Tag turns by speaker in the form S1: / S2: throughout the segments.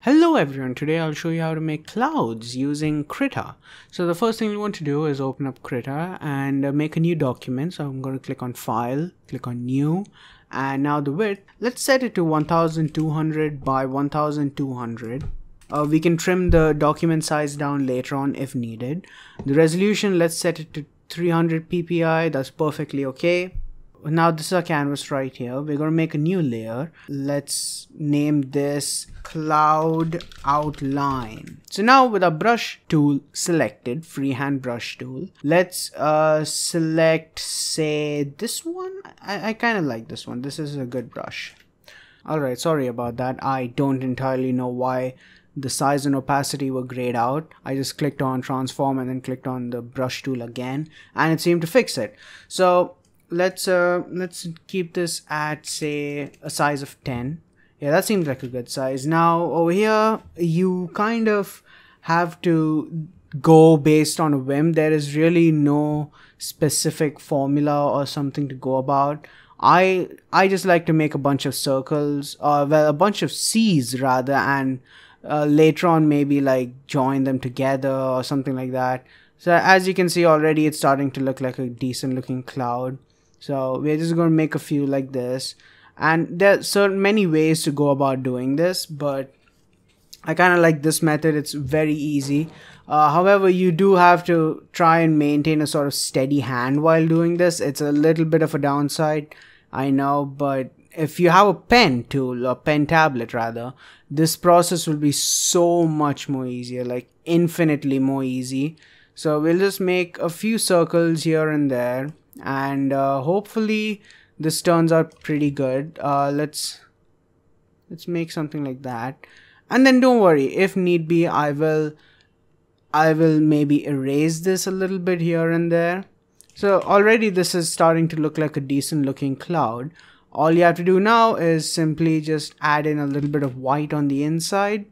S1: Hello everyone, today I'll show you how to make clouds using Krita. So the first thing you want to do is open up Krita and make a new document. So I'm going to click on File, click on New, and now the width, let's set it to 1200 by 1200. We can trim the document size down later on if needed. The resolution, let's set it to 300 ppi, that's perfectly okay. Now this is our canvas right here. We're going to make a new layer. Let's name this cloud outline. So now with our brush tool selected, freehand brush tool, let's select, say, this one. I kind of like this one. This is a good brush. Alright, sorry about that. I don't entirely know why the size and opacity were grayed out. I just clicked on transform and then clicked on the brush tool again and it seemed to fix it. So let's keep this at, say, a size of 10. Yeah, that seems like a good size. Now over here you kind of have to go based on a whim. There is really no specific formula or something to go about. I just like to make a bunch of circles, or well, a bunch of C's rather, and later on maybe like join them together or something like that. So as you can see already, it's starting to look like a decent looking cloud. So we're just going to make a few like this, and there's many ways to go about doing this, but I kind of like this method. It's very easy. However, you do have to try and maintain a sort of steady hand while doing this. It's a little bit of a downside, I know, but if you have a pen tool, or pen tablet rather, this process will be so much more easier, like infinitely more easy. So we'll just make a few circles here and there, and hopefully this turns out pretty good. Let's make something like that, and then don't worry, if need be, I will maybe erase this a little bit here and there. So already this is starting to look like a decent looking cloud. All you have to do now is simply just add in a little bit of white on the inside,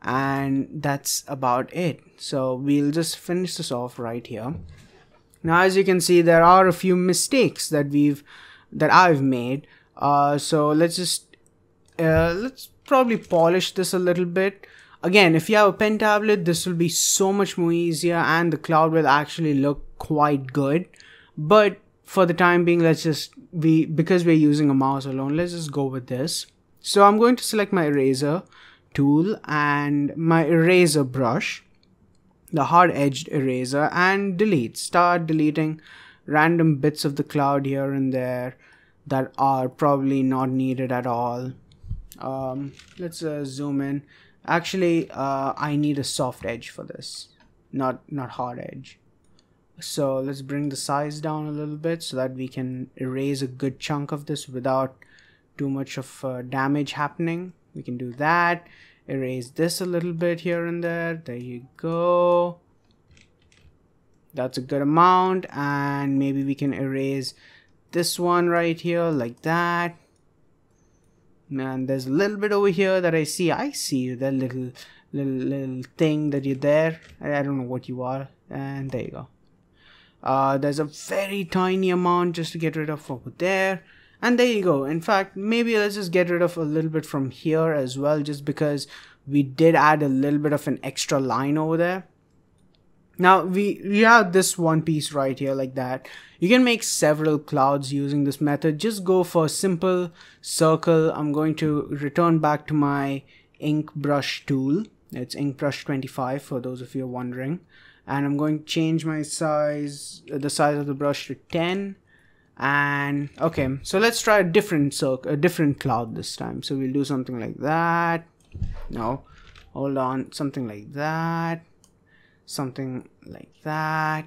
S1: and that's about it. So we'll just finish this off right here. Now as you can see, there are a few mistakes that I've made. So let's probably polish this a little bit. Again, if you have a pen tablet, this will be so much more easier and the cloud will actually look quite good. But for the time being, because we're using a mouse alone, let's just go with this. So I'm going to select my eraser tool and my eraser brush, the hard-edged eraser, and start deleting random bits of the cloud here and there that are probably not needed at all. Let's zoom in. Actually, I need a soft edge for this, not hard edge. So let's bring the size down a little bit so that we can erase a good chunk of this without too much of damage happening. We can do that. Erase this a little bit here and there. There you go. That's a good amount. And maybe we can erase this one right here like that. And there's a little bit over here that I see you, that little thing that you're there. I don't know what you are. And there you go. There's a very tiny amount just to get rid of over there. And there you go. In fact, maybe let's just get rid of a little bit from here as well, just because we did add a little bit of an extra line over there. Now we have this one piece right here like that. You can make several clouds using this method. Just go for a simple circle. I'm going to return back to my ink brush tool. It's ink brush 25 for those of you wondering. And I'm going to change my size, the size of the brush to 10. And okay, so let's try a different cloud this time. So we'll do something like that. No, hold on, something like that, something like that,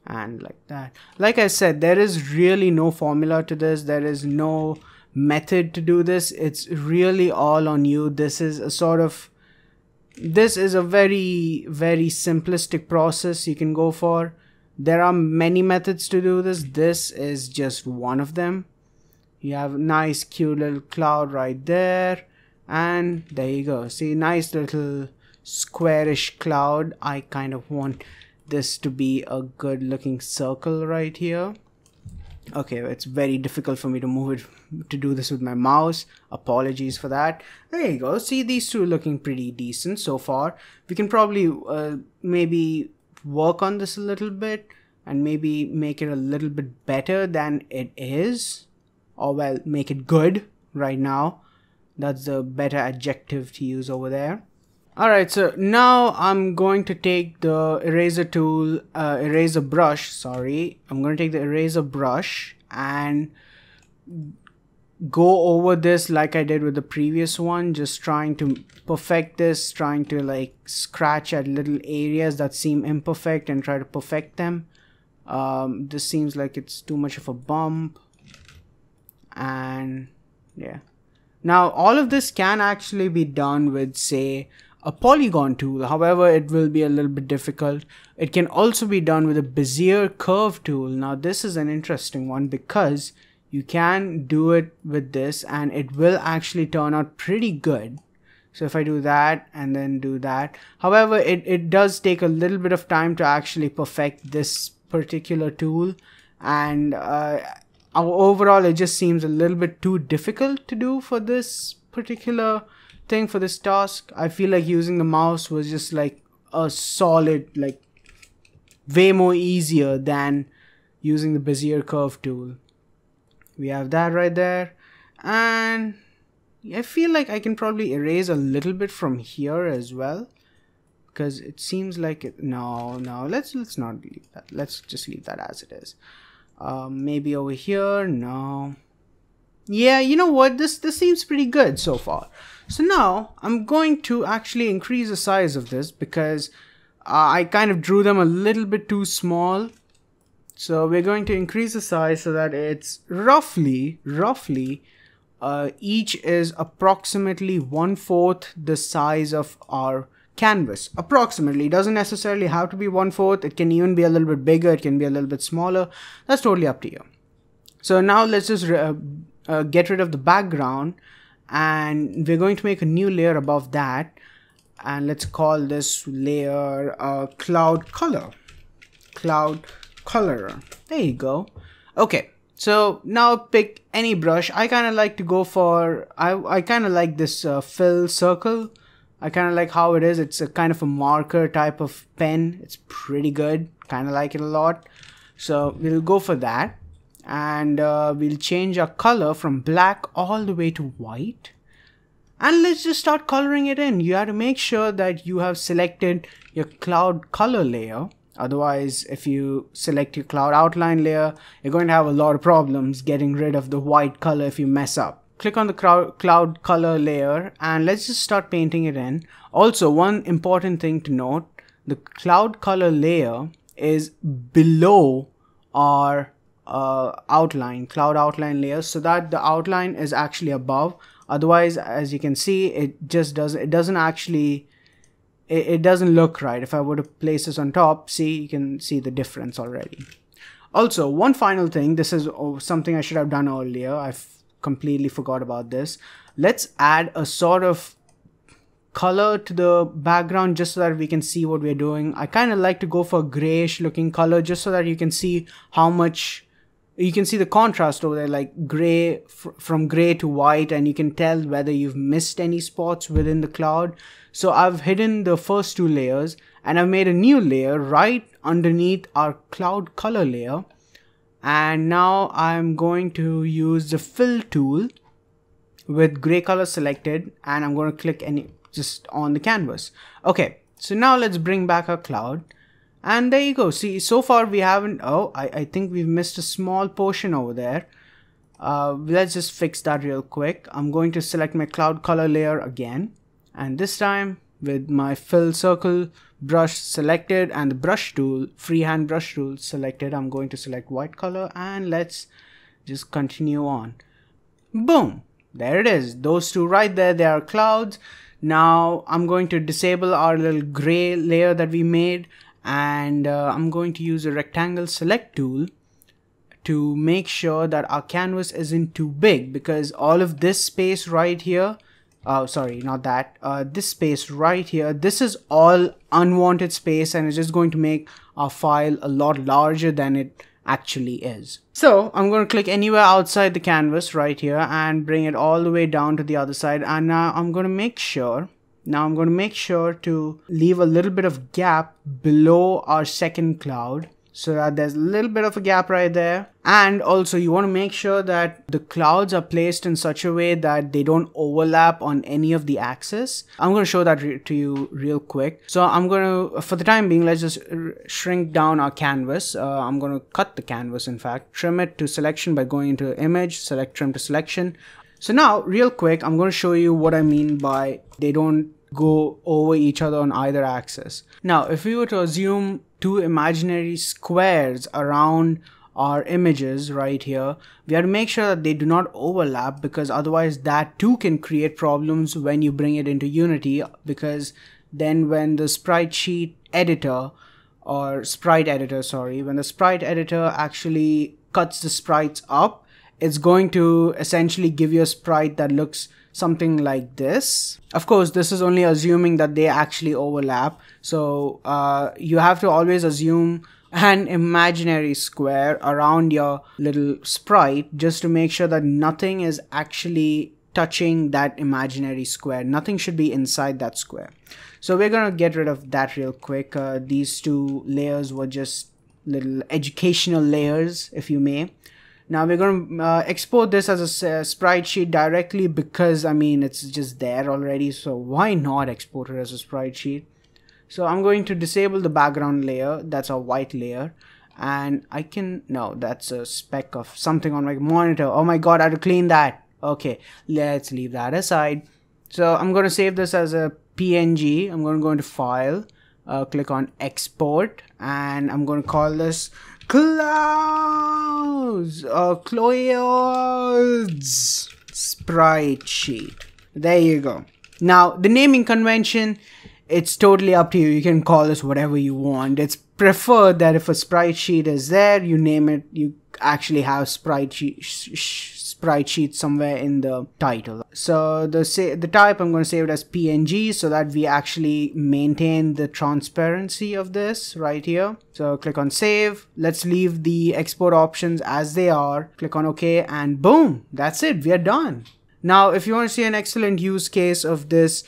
S1: and like that. Like I said, there is really no formula to this. There is no method to do this. It's really all on you. This is a very, very simplistic process you can go for. There are many methods to do this. This is just one of them. You have a nice cute little cloud right there, and there you go. See, nice little squarish cloud. I kind of want this to be a good looking circle right here. Okay, it's very difficult for me to move it, to do this with my mouse. Apologies for that. There you go. See, these two are looking pretty decent so far. We can probably maybe work on this a little bit and maybe make it a little bit better than it is, or well, make it good right now. That's the better adjective to use over there. Alright, so now I'm going to take the eraser tool, eraser brush, sorry. I'm going to take the eraser brush and go over this like I did with the previous one, just trying to perfect this, trying to like scratch at little areas that seem imperfect and try to perfect them. This seems like it's too much of a bump, and yeah. Now all of this can actually be done with, say, a polygon tool. However, it will be a little bit difficult. It can also be done with a Bezier curve tool. Now this is an interesting one because you can do it with this and it will actually turn out pretty good. So if I do that and then do that, however, it does take a little bit of time to actually perfect this particular tool, and overall it just seems a little bit too difficult to do for this particular thing, for this task. I feel like using the mouse was just like a solid, like way more easier than using the Bezier curve tool. We have that right there, and I feel like I can probably erase a little bit from here as well, because it seems like it, no, let's not leave that. Let's just leave that as it is. Maybe over here, no. Yeah, you know what, this seems pretty good so far. So now I'm going to actually increase the size of this because I kind of drew them a little bit too small. So we're going to increase the size so that it's roughly each is approximately 1/4 the size of our canvas. Approximately. It doesn't necessarily have to be 1/4. It can even be a little bit bigger. It can be a little bit smaller. That's totally up to you. So now let's just get rid of the background, and we're going to make a new layer above that, and let's call this layer cloud color. There you go. Okay, so now pick any brush. I kind of like to go for, I kind of like this fill circle. I kind of like how it is. It's a kind of a marker type of pen. It's pretty good. Kind of like it a lot. So we'll go for that. And we'll change our color from black all the way to white. And let's just start coloring it in. You have to make sure that you have selected your cloud color layer. Otherwise, if you select your cloud outline layer, you're going to have a lot of problems getting rid of the white color if you mess up. Click on the cloud color layer and let's just start painting it in. Also, one important thing to note, the cloud color layer is below our cloud outline layer, so that the outline is actually above. Otherwise, as you can see, it doesn't look right. If I were to place this on top, see, you can see the difference already. Also, one final thing, this is something I should have done earlier. I've completely forgot about this. Let's add a sort of color to the background just so that we can see what we're doing. I kind of like to go for a grayish looking color just so that you can see how much, you can see the contrast over there, like gray, from gray to white, and you can tell whether you've missed any spots within the cloud. So I've hidden the first two layers and I've made a new layer right underneath our cloud color layer. And now I'm going to use the fill tool with gray color selected, and I'm going to click just on the canvas. Okay, so now let's bring back our cloud. And there you go. See, so far we haven't, I think we've missed a small portion over there. Let's just fix that real quick. I'm going to select my cloud color layer again. And this time with my fill circle brush selected and the brush tool, freehand brush tool selected, I'm going to select white color and let's just continue on. Boom. There it is. Those two right there, they are clouds. Now I'm going to disable our little gray layer that we made, and I'm going to use a rectangle select tool to make sure that our canvas isn't too big, because all of this space right here, sorry, not that, this space right here, this is all unwanted space and it's just going to make our file a lot larger than it actually is. So I'm going to click anywhere outside the canvas right here and bring it all the way down to the other side. And now I'm going to make sure to leave a little bit of gap below our second cloud, so that there's a little bit of a gap right there. And also you want to make sure that the clouds are placed in such a way that they don't overlap on any of the axes. I'm going to show that to you real quick. So I'm going to, for the time being, let's just shrink down our canvas. I'm going to cut the canvas, in fact, trim it to selection by going into image, select trim to selection. So now real quick, I'm going to show you what I mean by they don't go over each other on either axis. Now if we were to assume two imaginary squares around our images right here, we have to make sure that they do not overlap, because otherwise that too can create problems when you bring it into Unity, because then when the sprite editor actually cuts the sprites up, it's going to essentially give you a sprite that looks something like this. Of course, this is only assuming that they actually overlap. So you have to always assume an imaginary square around your little sprite, just to make sure that nothing is actually touching that imaginary square. Nothing should be inside that square. So we're gonna get rid of that real quick. These two layers were just little educational layers, if you may. Now we're going to export this as a sprite sheet directly, because I mean it's just there already, so why not export it as a sprite sheet. So I'm going to disable the background layer, that's a white layer, and I can, no, that's a speck of something on my monitor. Oh my god, I have to clean that. Okay, let's leave that aside. So I'm going to save this as a PNG. I'm going to go into file, click on export, and I'm going to call this clouds sprite sheet. There you go. Now the naming convention, it's totally up to you. You can call this whatever you want. It's preferred that if a sprite sheet is there, you name it, you actually have sprite sheet somewhere in the title. So the type, I'm going to save it as PNG, so that we actually maintain the transparency of this right here. So click on save. Let's leave the export options as they are. Click on OK, and boom, that's it. We are done. Now if you want to see an excellent use case of this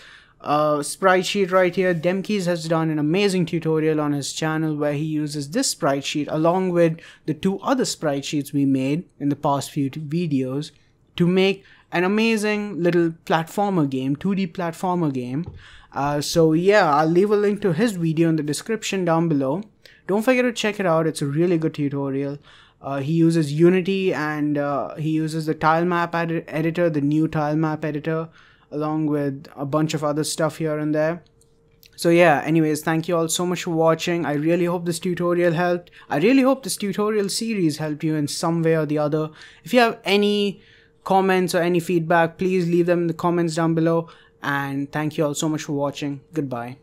S1: sprite sheet right here, Demkeys has done an amazing tutorial on his channel where he uses this sprite sheet along with the two other sprite sheets we made in the past few videos to make an amazing little platformer game, 2D platformer game. So yeah, I'll leave a link to his video in the description down below. Don't forget to check it out. It's a really good tutorial. He uses Unity, and he uses the tile map editor, the new tile map editor, along with a bunch of other stuff here and there. So yeah, anyways, thank you all so much for watching. I really hope this tutorial helped. I really hope this tutorial series helped you in some way or the other. If you have any comments or any feedback, please leave them in the comments down below. And thank you all so much for watching. Goodbye.